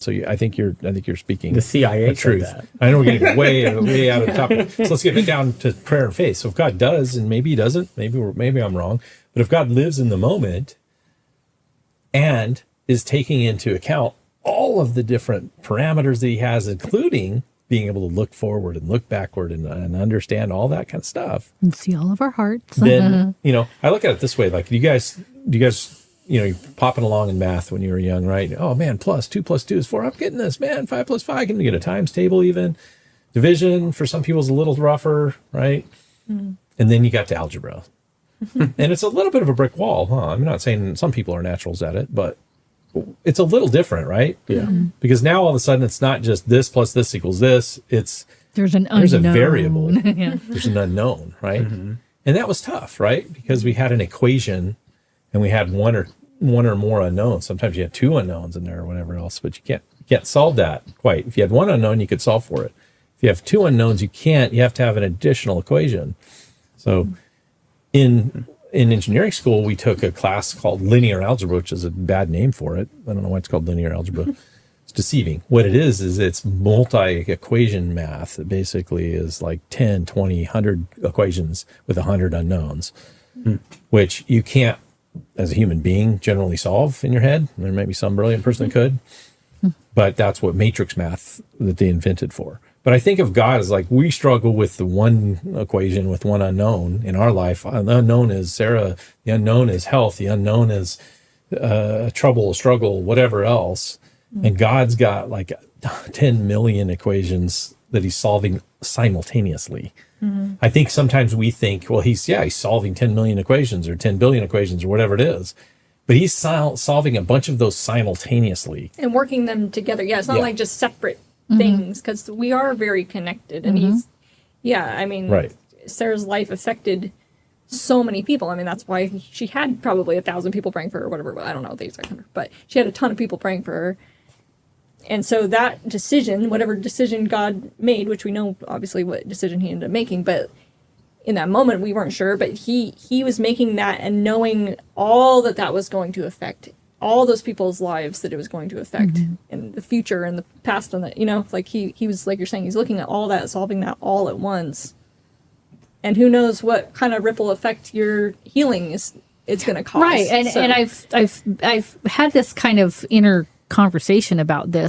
So I think you're speaking the CIA the truth. said that. I know we're getting way out of the topic. So let's get it down to prayer and faith. So if God does, and maybe he doesn't, maybe I'm wrong, but if God lives in the moment and is taking into account all of the different parameters that he has, including being able to look forward and look backward and understand all that kind of stuff, and see all of our hearts, then I look at it this way: like, do you guys, you're popping along in math when you were young, right? Oh man, +2 + 2 is 4. I'm getting this, man. 5 + 5, can get a times table even. Division for some people is a little rougher, right? And then you got to algebra. And it's a little bit of a brick wall, huh? I'm not saying some people are naturals at it, but it's a little different, right? Yeah. Because now all of a sudden it's not just this plus this equals this. It's there's a variable. Yeah. There's an unknown, right? And that was tough, right? Because we had an equation and we had one or more unknowns. Sometimes you had 2 unknowns in there or whatever else, but you can't solve that quite. If you had 1 unknown, you could solve for it. If you have 2 unknowns, you can't. You have to have an additional equation. So in engineering school, we took a class called linear algebra, which is a bad name for it. I don't know why it's called linear algebra. It's deceiving. What it is it's multi-equation math. It basically is like 10, 20, 100 equations with 100 unknowns, which you can't, as a human being, generally solve in your head. There may be some brilliant person that could, but that's what matrix math that they invented for. But I think of God as like, we struggle with the one equation with one unknown in our life. The unknown is Sarah. The unknown is health. The unknown is trouble, struggle, whatever else. And God's got like 10 million equations that he's solving simultaneously. I think sometimes we think, well, he's solving 10 million equations or 10 billion equations or whatever it is. But he's solving a bunch of those simultaneously. And working them together. Yeah, it's not like just separate things, because we are very connected. And Right. Sarah's life affected so many people. I mean, that's why she had probably 1,000 people praying for her or whatever. I don't know the exact number, but she had a ton of people praying for her. And so that decision, whatever decision God made, which we know obviously what decision he ended up making, but in that moment we weren't sure, but he was making that and knowing all that was going to affect all those people's lives, that it was going to affect in the future and the past, and that, like he was, like you're saying, he's looking at all that, solving that all at once. And who knows what kind of ripple effect your healing it's going to cause. Right. And I've had this kind of inner conversation about this.